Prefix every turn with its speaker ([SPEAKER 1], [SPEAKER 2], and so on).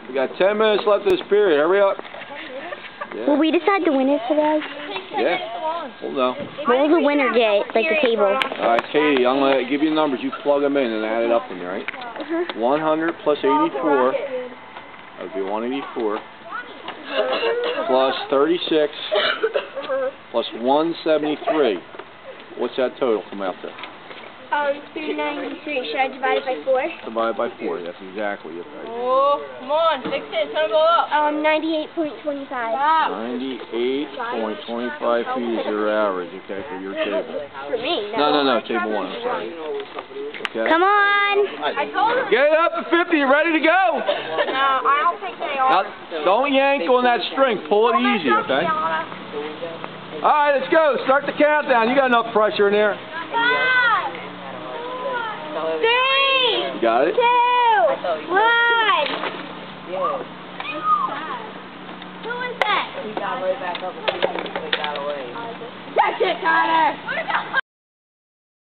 [SPEAKER 1] We got 10 minutes left of this period. Hurry up. Yeah.
[SPEAKER 2] Will we decide the winner today?
[SPEAKER 1] Yeah. We'll know.
[SPEAKER 2] What will the winner get? Like the table?
[SPEAKER 1] Alright, Katie, I'm going to give you the numbers. You plug them in and add it up for me, alright? 100 plus 84. That would be 184. Plus 36. Plus 173. What's that total come out to?
[SPEAKER 2] 293. Should I divide it by 4?
[SPEAKER 1] Divided by 4. That's exactly it. Right?
[SPEAKER 3] Oh, come on, fix it. It's gonna go up.
[SPEAKER 2] 98.25.
[SPEAKER 1] 98.25 feet is your average, okay, for your table.
[SPEAKER 2] For me?
[SPEAKER 1] No, table 1, I'm sorry. Okay.
[SPEAKER 2] Come on!
[SPEAKER 3] I told her.
[SPEAKER 1] Get it up to 50, you ready to go?
[SPEAKER 3] No, I don't think they are.
[SPEAKER 1] Now, don't yank on that string, pull it easy, okay? Alright, let's go, start the countdown. You got enough pressure in there.
[SPEAKER 2] 3,
[SPEAKER 1] You got it?
[SPEAKER 2] 2, 1. Who is that?
[SPEAKER 3] He got right back up and he got away.
[SPEAKER 2] That's it, Connor!